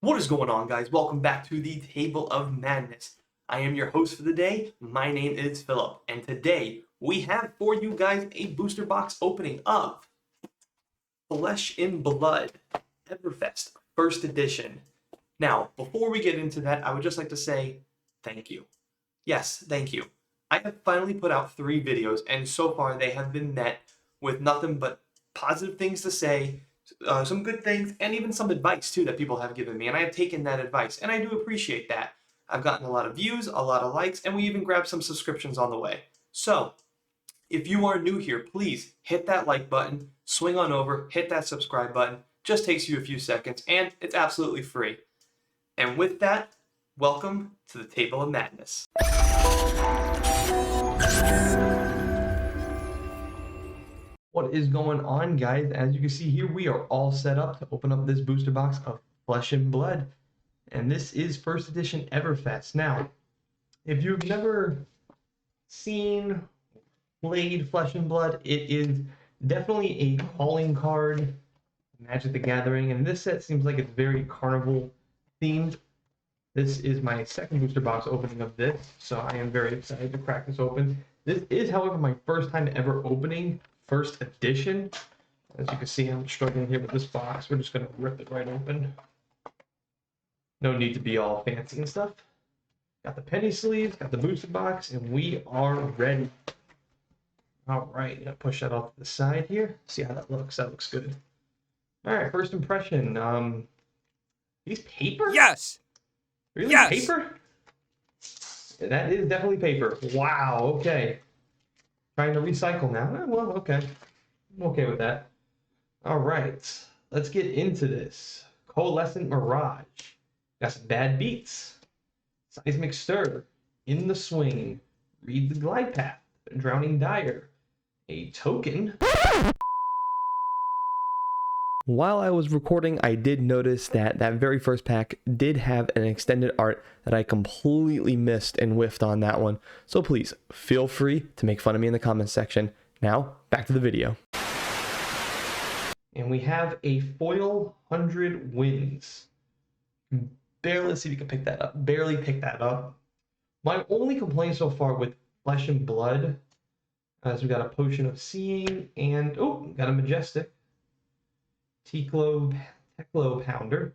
What is going on, guys? Welcome back to the Table of Madness. I am your host for the day. My name is Philip, and today we have for you guys a booster box opening of Flesh and Blood Everfest First Edition. Now, before we get into that, I would just like to say thank you. Yes, thank you. I have finally put out 3 videos, and so far they have been met with nothing but positive things to say, some good things, and even some advice too that people have given me, and I have taken that advice, and I do appreciate that. I've gotten a lot of views, a lot of likes, and we even grabbed some subscriptions on the way. So, if you are new here, please hit that like button, swing on over, hit that subscribe button. Just takes you a few seconds, and it's absolutely free. And with that, welcome to the Table of Madness. What is going on, guys? As you can see here, we are all set up to open up this booster box of Flesh and Blood. And this is First Edition Everfest. Now, if you've never seen, played Flesh and Blood, it is definitely a calling card, Magic the Gathering. And this set seems like it's very carnival themed. This is my second booster box opening of this, so I am very excited to crack this open. This is, however, my first time ever opening First Edition. As you can see, I'm struggling here with this box. We're just going to rip it right open. No need to be all fancy and stuff. Got the penny sleeves, got the booster box, and we are ready. All right, gonna push that off to the side here. See how that looks. That looks good. All right, first impression. These paper? Yes. Really? Yes. Paper? That is definitely paper. Wow, okay. Trying to recycle now. Well, okay. I'm okay with that. All right, let's get into this. Coalescent Mirage. Got some bad beats. Seismic Stir. In the Swing. Read the Glide Path. Drowning Dire. A token. While I was recording, I did notice that that very first pack did have an extended art that I completely missed and whiffed on that one. So please, feel free to make fun of me in the comments section. Now, back to the video. And we have a foil 100 wins. Barely, let's see if you can pick that up. Barely pick that up. My only complaint so far with Flesh and Blood is we got a Potion of Seeing and, oh, got a Majestic. Teklo Pounder.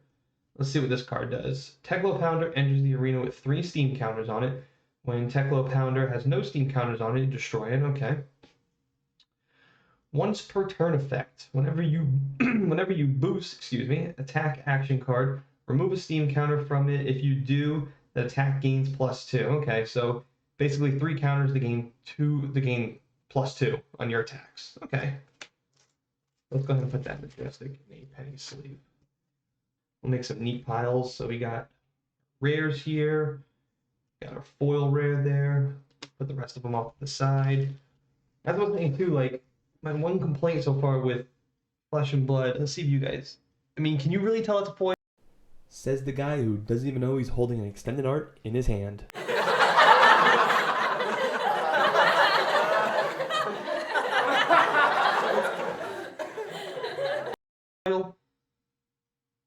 Let's see what this card does. Teklo Pounder enters the arena with 3 steam counters on it. When Teklo Pounder has no steam counters on it, you destroy it. Okay. Once per turn effect. Whenever you boost, attack action card, remove a steam counter from it. If you do, the attack gains +2. Okay, so basically 3 counters to gain +2 on your attacks. Okay. Let's go ahead and put that Majestic in a penny sleeve. We'll make some neat piles. So we got rares here. Got our foil rare there. Put the rest of them off to the side. That's one thing too, like, my one complaint so far with Flesh and Blood. Let's see if you guys, I mean, can you really tell it's a foil? Says the guy who doesn't even know he's holding an extended art in his hand.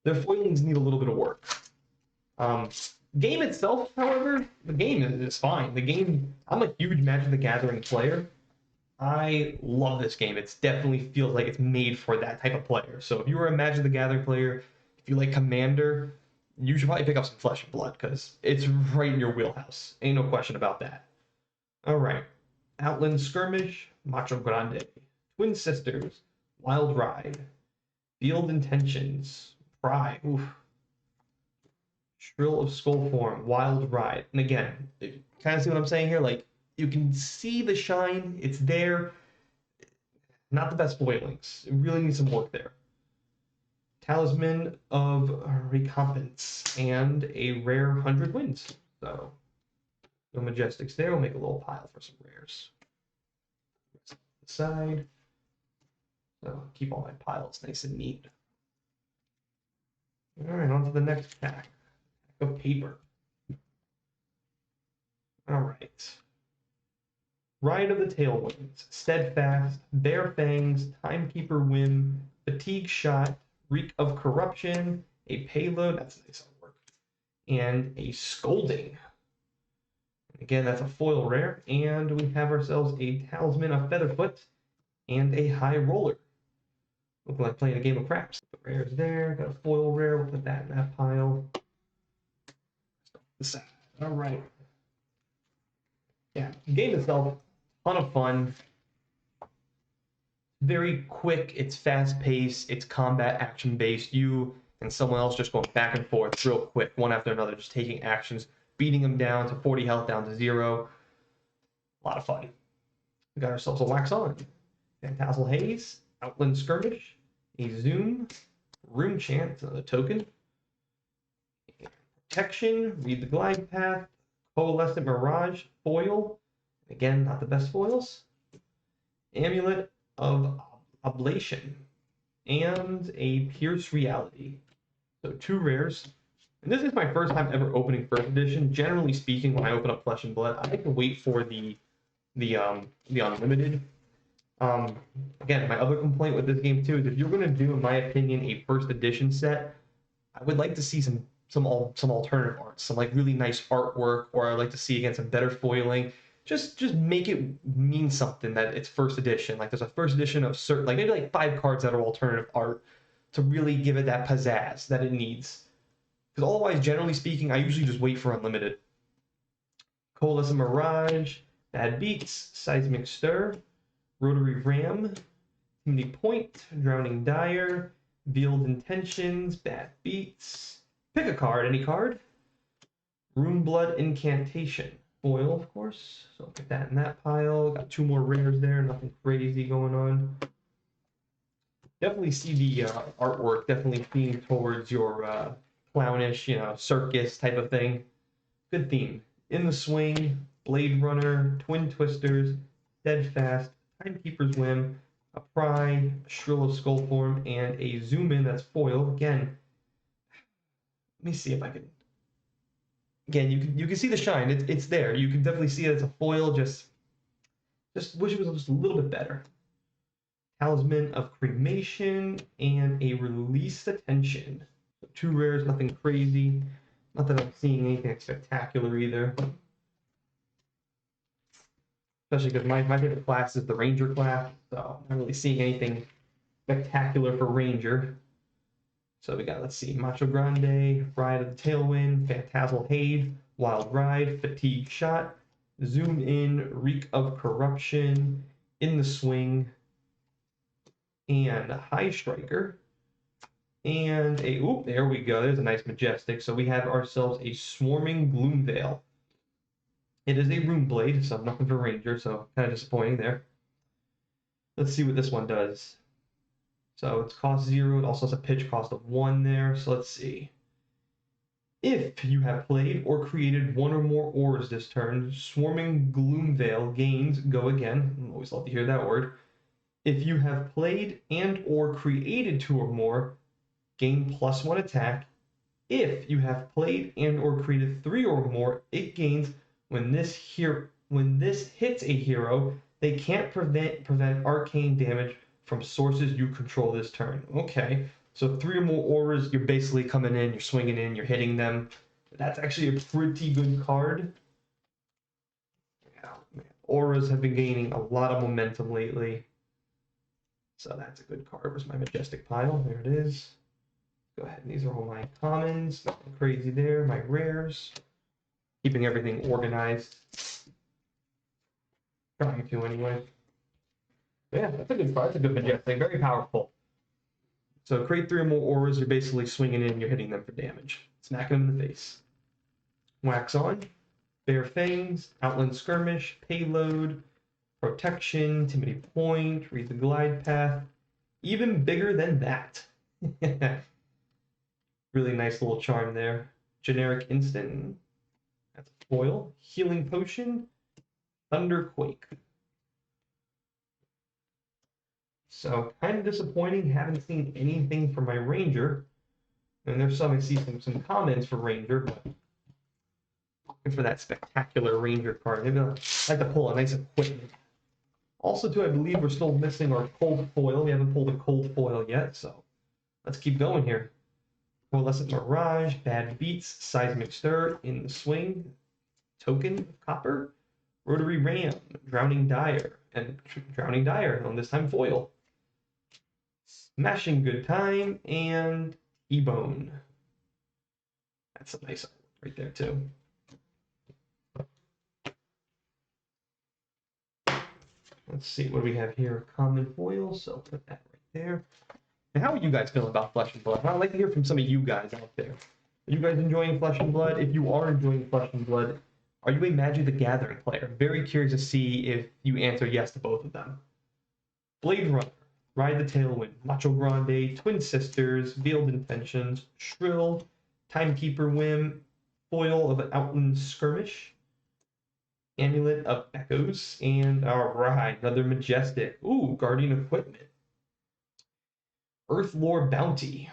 Their foilings need a little bit of work. Game itself, however, the game is fine. The game, I'm a huge Magic the Gathering player. I love this game. It definitely feels like it's made for that type of player. So if you were a Magic the Gathering player, if you like Commander, you should probably pick up some Flesh and Blood because it's right in your wheelhouse. Ain't no question about that. All right. Outland Skirmish, Macho Grande, Twin Sisters, Wild Ride, Field Intentions, Pry, oof. Shrill of Skull Form, Wild Ride. And again, you kind of see what I'm saying here? Like, you can see the shine. It's there. Not the best foilings. It really needs some work there. Talisman of Recompense and a rare 100 wins. So, no Majestics there. We'll make a little pile for some rares. Side. So, keep all my piles nice and neat. All right, on to the next pack of paper. All right. Ride of the Tailwinds, Steadfast, Bare Fangs, Timekeeper Whim, Fatigue Shot, Reek of Corruption, a payload, that's nice artwork, and a scolding. Again, that's a foil rare, and we have ourselves a Talisman of Featherfoot and a High Roller. Looking like playing a game of craps. The rare's there, got a foil rare, we'll put that in that pile. All right. Yeah, the game itself, ton of fun. Very quick, it's fast paced, it's combat action based. You and someone else just going back and forth real quick, one after another, just taking actions, beating them down to 40 health, down to 0. A lot of fun. We got ourselves a Wax On, Phantasmal Haze, Outland Skirmish, a Zoom, Room Chant, another token, Protection, Read the Glide Path, Coalescent Mirage, Foil, again, not the best foils, Amulet of Oblation, and a Pierce Reality. So 2 rares. And this is my first time ever opening first edition. Generally speaking, when I open up Flesh and Blood, I like to wait for the unlimited. Again, my other complaint with this game too is if you're going to do, in my opinion, a first edition set, I would like to see some alternative art, some like really nice artwork, or I'd like to see again some better foiling. Just make it mean something that it's first edition. Like there's a first edition of certain, like maybe like 5 cards that are alternative art to really give it that pizzazz that it needs. Because otherwise, generally speaking, I usually just wait for unlimited. Coalescent Mirage, Bad Beats, Seismic Stir, Rotary Ram, Timely Point, Drowning Dire, Veiled Intentions, Bad Beats. Pick a card, any card. Runeblood Incantation. Foil, of course. So I'll put that in that pile. Got 2 more rares there, nothing crazy going on. Definitely see the artwork, definitely themed towards your clownish, circus type of thing. Good theme. In the Swing, Blade Runner, Twin Twisters, Steadfast, Timekeeper's Whim, a Pry, a Shrill of Skullform, and a Zoom In that's foil. Again, let me see if I can. Again, you can see the shine. It's there. You can definitely see that it's a foil. Just wish it was just a little bit better. Talisman of Cremation and a Released Attention. So 2 rares, nothing crazy. Not that I'm seeing anything spectacular either. Especially because my favorite class is the Ranger class, so I'm not really seeing anything spectacular for Ranger. So we got, let's see, Macho Grande, Ride of the Tailwind, Phantasmal Haze, Wild Ride, Fatigue Shot, Zoom In, Reek of Corruption, In the Swing, and High Striker. And there we go, there's a nice Majestic. So we have ourselves a Swarming Gloomveil. It is a Rune Blade, so nothing for Ranger, so kind of disappointing there. Let's see what this one does. So it's cost 0, it also has a pitch cost of 1 there, so let's see. If you have played or created 1 or more ores this turn, Swarming Gloomveil gains Go Again. I always love to hear that word. If you have played and or created 2 or more, gain +1 attack. If you have played and or created 3 or more, it gains when this hits a hero, they can't prevent arcane damage from sources you control this turn. Okay, so 3 or more auras, you're basically coming in, you're swinging in, you're hitting them. That's actually a pretty good card. Yeah, man. Auras have been gaining a lot of momentum lately. So that's a good card. Where's my Majestic pile? There it is. Go ahead, these are all my commons. Nothing crazy there. My rares. Keeping everything organized. Trying to anyway. Yeah, that's a good card. That's a good Majestic. Very powerful. So create 3 or more auras. You're basically swinging in. You're hitting them for damage. Smacking them in the face. Wax On. Bare Fangs. Outland Skirmish. Payload. Protection. Timidity Point. Read the Glide Path. Even bigger than that. Really nice little charm there. Generic Instant. That's a foil. Healing Potion. Thunderquake. So kind of disappointing. Haven't seen anything from my Ranger. And there's some, I see some comments for Ranger, but looking for that spectacular Ranger card. Maybe I'd like to pull a nice equipment. Also, too, I believe we're still missing our cold foil. We haven't pulled a cold foil yet, so let's keep going here. Coalescent Mirage, Bad Beats, Seismic Stir, In the Swing, Token of Copper, Rotary Ram, Drowning Dire, and Drowning Dire, on this time foil. Smashing Good Time, and T-Bone. That's a nice right there, too. Let's see what we have here. Common foil, so put that right there. And how are you guys feeling about Flesh and Blood? I'd like to hear from some of you guys out there. Are you guys enjoying Flesh and Blood? If you are enjoying Flesh and Blood, are you a Magic the Gathering player? Very curious to see if you answer yes to both of them. Blade Runner, Ride the Tailwind, Macho Grande, Twin Sisters, Veiled Intentions, Shrill, Timekeeper Whim, Foil of an Outland Skirmish, Amulet of Echoes, and alright, another Majestic. Ooh, Guardian Equipment. Earthlore Bounty.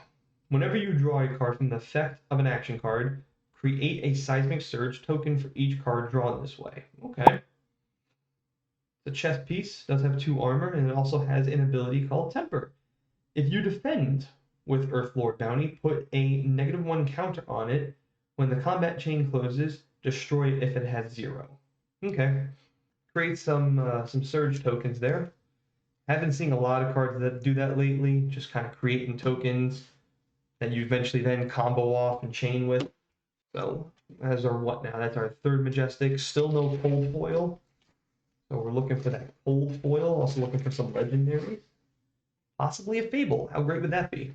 Whenever you draw a card from the effect of an action card, create a Seismic Surge token for each card drawn this way. Okay. The chest piece does have 2 armor, and it also has an ability called Temper. If you defend with Earthlore Bounty, put a -1 counter on it. When the combat chain closes, destroy it if it has 0. Okay. Create some Surge tokens there. Haven't seen a lot of cards that do that lately, just kind of creating tokens that you eventually then combo off and chain with. So, as our what now? That's our 3rd Majestic. Still no cold foil. So we're looking for that cold foil. Also looking for some legendaries. Possibly a Fable. How great would that be?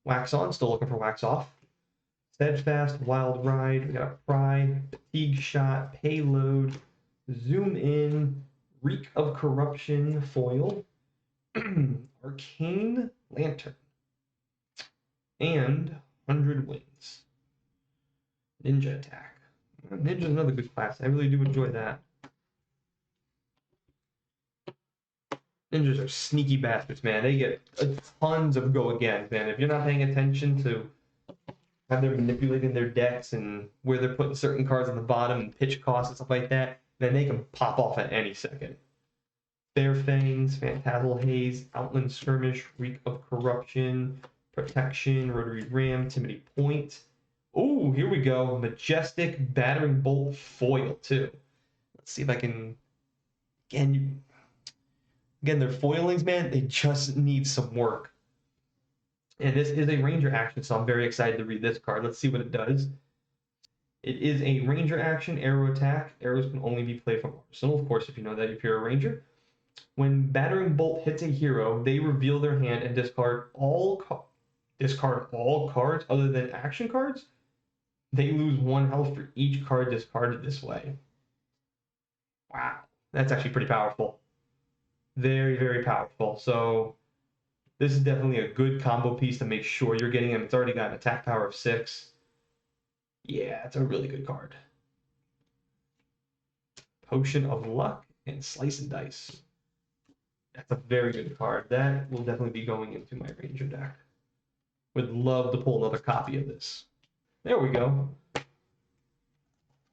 Wax On. Still looking for Wax Off. Steadfast, Wild Ride. We got a Pry, Fatigue Shot, Payload, Zoom In, Reek of Corruption foil. Arcane Lantern, and 100 Wings. Ninja Attack. Ninja's another good class. I really do enjoy that. Ninjas are sneaky bastards, man. They get tons of go again, man. If you're not paying attention to how they're manipulating their decks and where they're putting certain cards on the bottom and pitch costs and stuff like that, then they can pop off at any second. Bare Fangs, Phantasmal Haze, Outland Skirmish, Reek of Corruption, Protection, Rotary Ram, Timidity Point. Oh, here we go. Majestic Battering Bolt foil, too. Let's see if I can... Again, their foilings, man, they just need some work. And this is a Ranger action, so I'm very excited to read this card. Let's see what it does. It is a Ranger action, arrow attack. Arrows can only be played from Arsenal, of course, if you know that, if you're a Ranger. When Battering Bolt hits a hero, they reveal their hand and discard all cards other than action cards. They lose 1 health for each card discarded this way. Wow, that's actually pretty powerful. Very, very powerful. So this is definitely a good combo piece to make sure you're getting him. It's already got an attack power of 6. Yeah, it's a really good card. Potion of Luck and Slice and Dice. That's a very good card. That will definitely be going into my Ranger deck. Would love to pull another copy of this. There we go.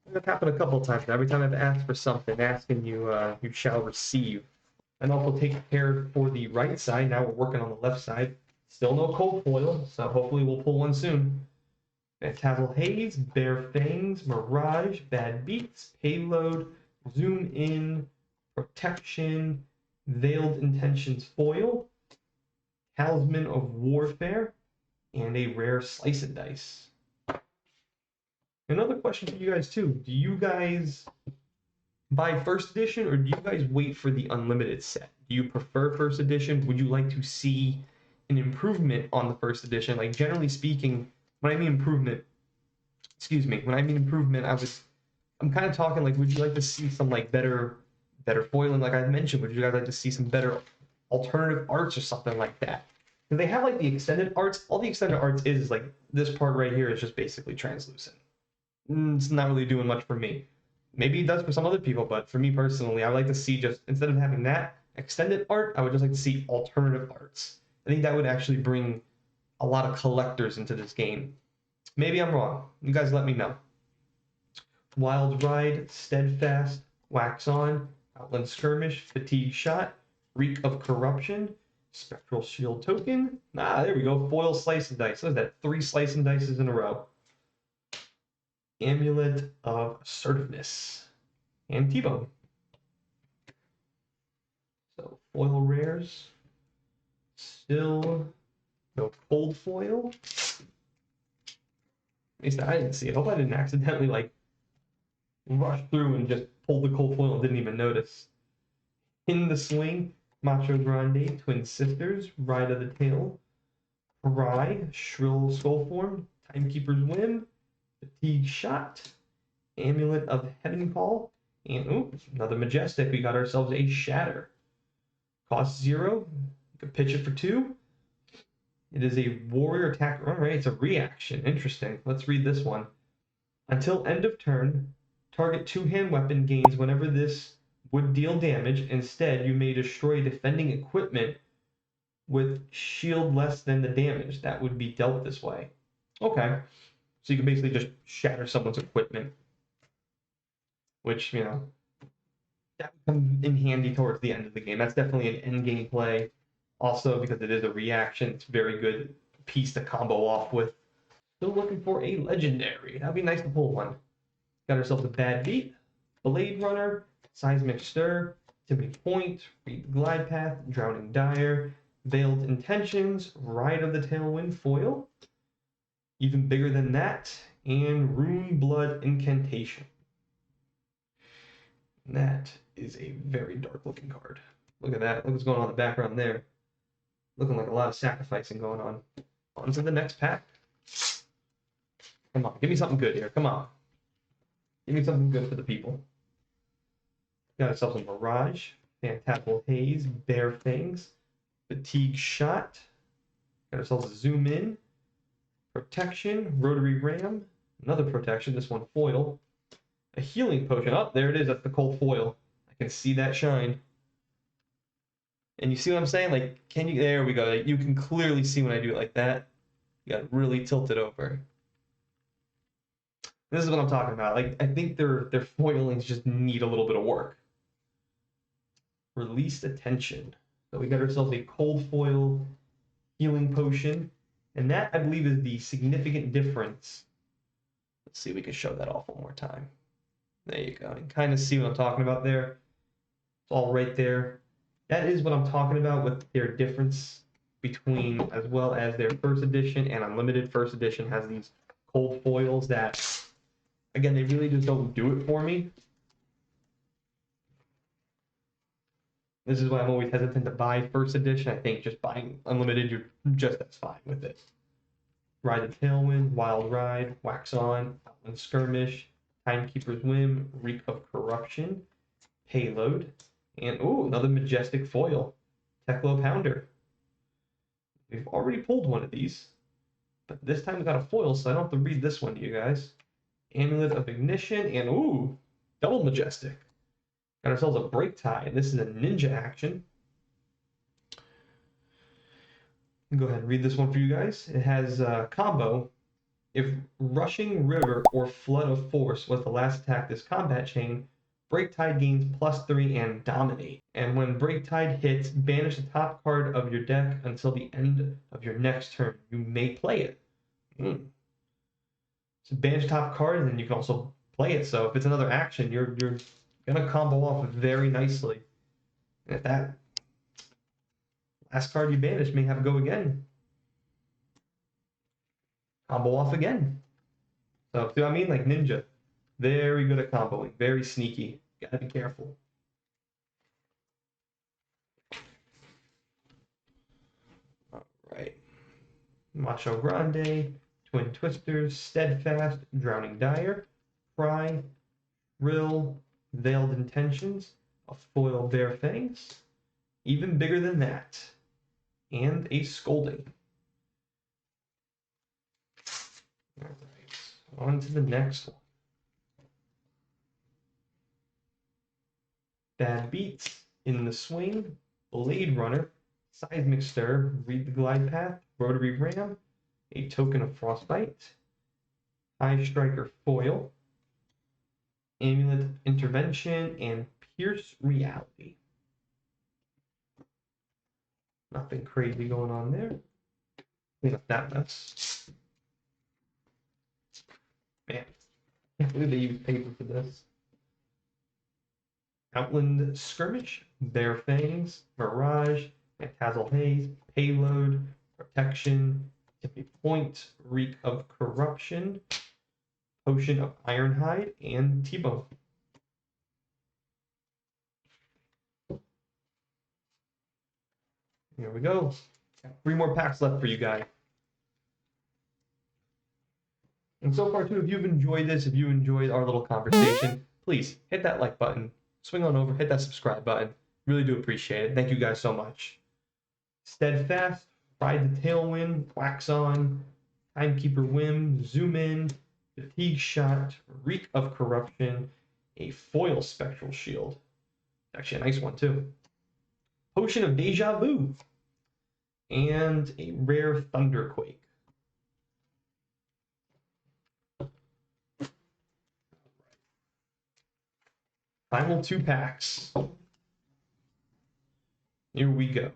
That's happened a couple of times. Every time I've asked for something, asking you, you shall receive. And also take care for the right side. Now we're working on the left side. Still no cold foil, so hopefully we'll pull one soon. Phantasmal Haze, Bare Fangs, Mirage, Bad Beats, Payload, Zoom In, Protection, Veiled Intentions foil, Talisman of Warfare, and a rare Slice and Dice. Another question for you guys too. Do you guys buy first edition or do you guys wait for the unlimited set? Do you prefer first edition? Would you like to see an improvement on the first edition? Like generally speaking, when I mean improvement, I'm kind of talking like, would you like to see some like better foiling, like I mentioned? Would you guys like to see some better alternative arts or something like that? Because they have like the extended arts. All the extended arts is like this part right here is just basically translucent. It's not really doing much for me. Maybe it does for some other people, but for me personally, I would like to see just, instead of having that extended art, I would just like to see alternative arts. I think that would actually bring a lot of collectors into this game. Maybe I'm wrong. You guys let me know. Wild Ride, Steadfast, Wax On, Outland Skirmish, Fatigue Shot, Reek of Corruption, Spectral Shield token. Ah, there we go. Foil Slice and Dice. What is that? 3 Slice and Dices in a row. Amulet of Assertiveness. And T-Bone. So, foil rares. Still no cold foil. At least I didn't see it. I hope I didn't accidentally, like, rush through and just pull the cold foil and didn't even notice. In the Swing, Macho Grande, Twin Sisters, Ride of the Tail, Cry, Shrill Skullform, Timekeeper's Whim, Fatigue Shot, Amulet of Heaven Call, and ooh, another Majestic. We got ourselves a Shatter. Cost 0. You can pitch it for 2. It is a warrior attack. All right, it's a reaction. Interesting. Let's read this one. Until end of turn, target 2-hand weapon gains whenever this would deal damage. Instead, you may destroy defending equipment with shield less than the damage that would be dealt this way. Okay. So you can basically just shatter someone's equipment, which, you know, that would come in handy towards the end of the game. That's definitely an end game play. Also, because it is a reaction, it's a very good piece to combo off with. Still looking for a legendary. That'd be nice to pull one. Got ourselves a Bad Beat, Blade Runner, Seismic Stir, Tipping Point, Read the Glide Path, Drowning Dire, Veiled Intentions, Ride of the Tailwind foil, even bigger than that, and Rune Blood Incantation. And that is a very dark looking card. Look at that. Look what's going on in the background there. Looking like a lot of sacrificing going on. On to the next pack. Come on, give me something good here. Come on. Give me something good for the people. Got ourselves a Mirage, Fantastical Haze, Bare Fangs, Fatigue Shot. Got ourselves a Zoom In, Protection, Rotary Ram, another Protection, this one foil, a Healing Potion. Oh, there it is. That's the cold foil. I can see that shine. And you see what I'm saying? Like, can you? There we go. Like, you can clearly see when I do it like that. You got really tilted over. This is what I'm talking about. Like, I think their foilings just need a little bit of work. Released Attention. So we got ourselves a cold foil Healing Potion. And that, I believe, is the significant difference. Let's see if we can show that off one more time. There you go. You can kind of see what I'm talking about there. It's all right there. That is what I'm talking about with their difference between, as well as their first edition and Unlimited. First edition has these cold foils that, again, they really just don't do it for me. This is why I'm always hesitant to buy first edition. I think just buying Unlimited, you're just as fine with it. Ride the Tailwind, Wild Ride, Wax On, Outland Skirmish, Timekeeper's Whim, Reek of Corruption, Payload, and ooh, another Majestic foil, Teklo Pounder. We've already pulled one of these, but this time we got a foil, so I don't have to read this one to you guys. Amulet of Ignition, and ooh, double Majestic. Got ourselves a Break Tie, and this is a ninja action. Go ahead and read this one for you guys. It has a combo. If Rushing River or Flood of Force was the last attack this combat chain, Break Tide gains +3 and Dominate. And when Break Tide hits, banish the top card of your deck until the end of your next turn. You may play it. So banish top card, and then you can also play it. So if it's another action, you're gonna combo off very nicely. And if that last card you banish may have to go again, combo off again. So see what I mean? Like Ninja, very good at comboing, very sneaky. Gotta be careful. All right, Macho Grande, Twin Twisters, Steadfast, Drowning Dire, Cry, Rill, Veiled Intentions, a foil Bare Fangs, even bigger than that, and a Scolding. All right, on to the next one. Bad Beats, In the Swing, Blade Runner, Seismic Stir, Read the Glide Path, Rotary Ram, a Token of Frostbite, Eye Striker Foil, Amulet Intervention, and Pierce Reality. Nothing crazy going on there. Clean up that mess. Man, I can't believe they use paper for this. Outland Skirmish, Bare Fangs, Mirage, Phantasmal Haze, Payload, Protection, Tippy Point, Reek of Corruption, Potion of Ironhide, and T-Bone. Here we go. Got 3 more packs left for you guys. And so far, too, if you've enjoyed this, if you enjoyed our little conversation, please hit that like button, swing on over, hit that subscribe button. Really do appreciate it. Thank you guys so much. Steadfast, Ride the Tailwind, Wax On, Timekeeper Whim, Zoom In, Fatigue Shot, Reek of Corruption, a Foil Spectral Shield. Actually, a nice one, too. Potion of Deja Vu, and a rare Thunderquake. Final 2 packs. Here we go.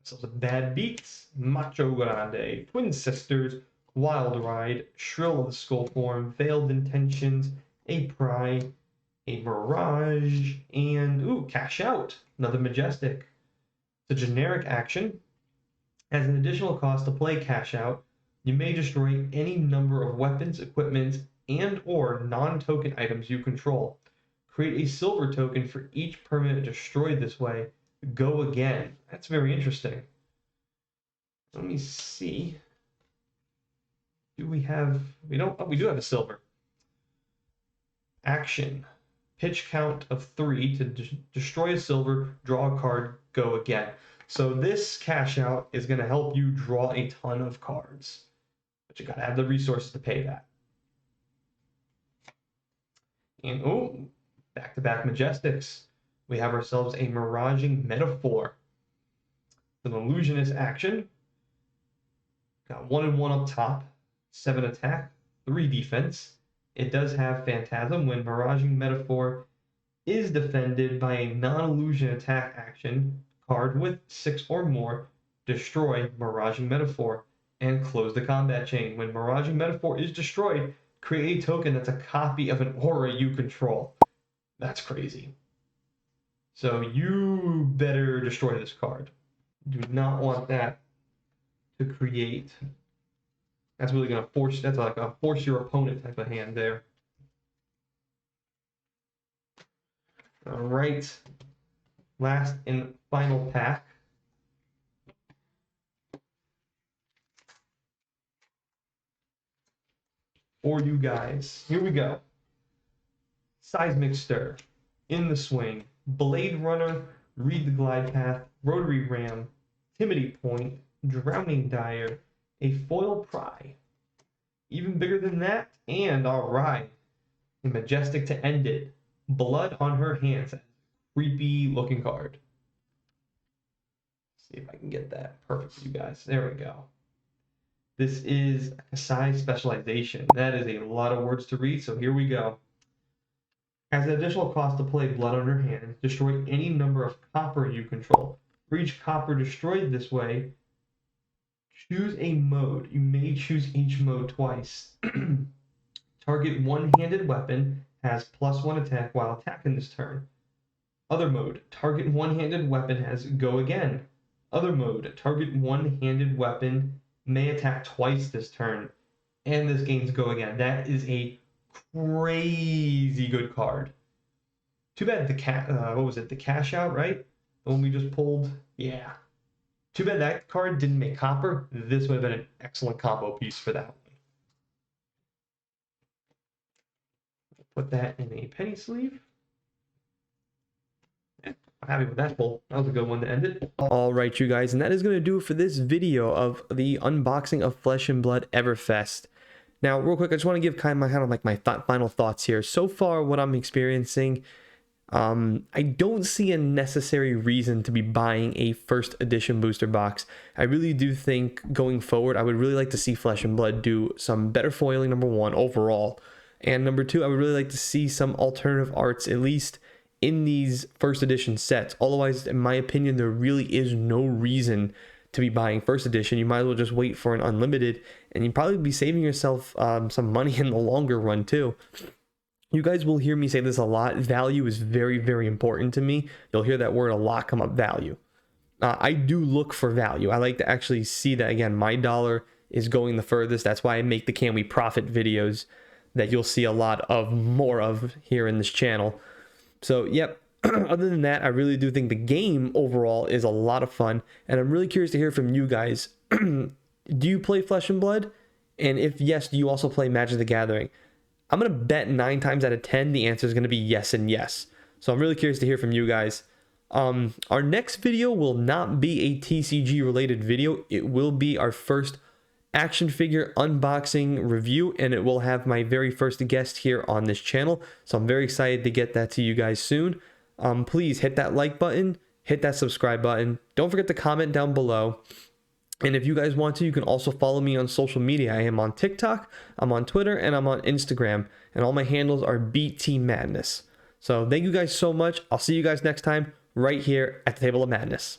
So Bad Beats, Macho Grande, Twin Sisters, Wild Ride, Shrill of the Skull Form, Veiled Intentions, a Pry, a Mirage, and ooh, Cash Out, another Majestic. It's a generic action. As an additional cost to play Cash Out, you may destroy any number of weapons, equipment, and or non-token items you control. Create a silver token for each permanent destroyed this way. Go again. That's very interesting. Let me see. Do we have... We don't... Oh, we do have a silver. Action. Pitch count of 3 to destroy a silver, draw a card, go again. So this cash out is going to help you draw a ton of cards. But you got to have the resources to pay that. And oh, back-to-back Majestics. We have ourselves a Miraging Metaphor. An illusionist action. Got 1 and 1 up top, 7 attack, 3 defense. It does have Phantasm when Miraging Metaphor is defended by a non-illusion attack action card with 6 or more. Destroy Miraging Metaphor and close the combat chain. When Miraging Metaphor is destroyed, create a token that's a copy of an aura you control. That's crazy. So you better destroy this card. Do not want that to create. That's really going to force, that's like a force your opponent type of hand there. All right. Last and final pack. For you guys. Here we go. Seismic Stir, In the Swing, Blade Runner, Read the Glide Path, Rotary Ram, Timidity Point, Drowning Dire, a Foil Pry. Even bigger than that, and all right, a Majestic to end it. Blood on Her Hands. Creepy looking card. Let's see if I can get that perfect for you guys. There we go. This is a size specialization. That is a lot of words to read, so here we go. As an additional cost to play Blood on Her Hand, destroy any number of copper you control. For each copper destroyed this way, choose a mode. You may choose each mode twice. Target one-handed weapon has +1 attack while attacking this turn. Other mode, target one-handed weapon has go again. Other mode, target one-handed weapon may attack twice this turn. And this gains go again. That is a crazy good card. Too bad the what was it? The cash out, right? The one we just pulled. Yeah. Too bad that card didn't make copper. This would have been an excellent combo piece for that one. Put that in a penny sleeve. Yeah, I'm happy with that pull. That was a good one to end it. All right, you guys, and that is going to do it for this video of the unboxing of Flesh and Blood Everfest. Now, real quick, I just want to give kind of my final thoughts here. So far, what I'm experiencing, I don't see a necessary reason to be buying a first edition booster box. I really do think going forward, I would really like to see Flesh and Blood do some better foiling, number one, overall. And number two, I would really like to see some alternative arts, at least in these first edition sets. Otherwise, in my opinion, there really is no reason to be buying first edition. You might as well just wait for an unlimited, and you'd probably be saving yourself some money in the longer run too. You guys will hear me say this a lot. Value is very, very important to me. You'll hear that word a lot come up, value. I do look for value. I like to actually see that, again, my dollar is going the furthest. That's why I make the Can We Profit videos that you'll see a lot of more of here in this channel. So, yep. Other than that, I really do think the game overall is a lot of fun, and I'm really curious to hear from you guys. Do you play Flesh and Blood? And if yes, do you also play Magic the Gathering? I'm going to bet 9 times out of 10 the answer is going to be yes and yes. So I'm really curious to hear from you guys. Our next video will not be a TCG related video. It will be our first action figure unboxing review, and it will have my very first guest here on this channel. So I'm very excited to get that to you guys soon. Please hit that like button, hit that subscribe button. Don't forget to comment down below. And if you guys want to, you can also follow me on social media. I am on TikTok, I'm on Twitter, and I'm on Instagram. And all my handles are BT Madness. So thank you guys so much. I'll see you guys next time right here at the Table of Madness.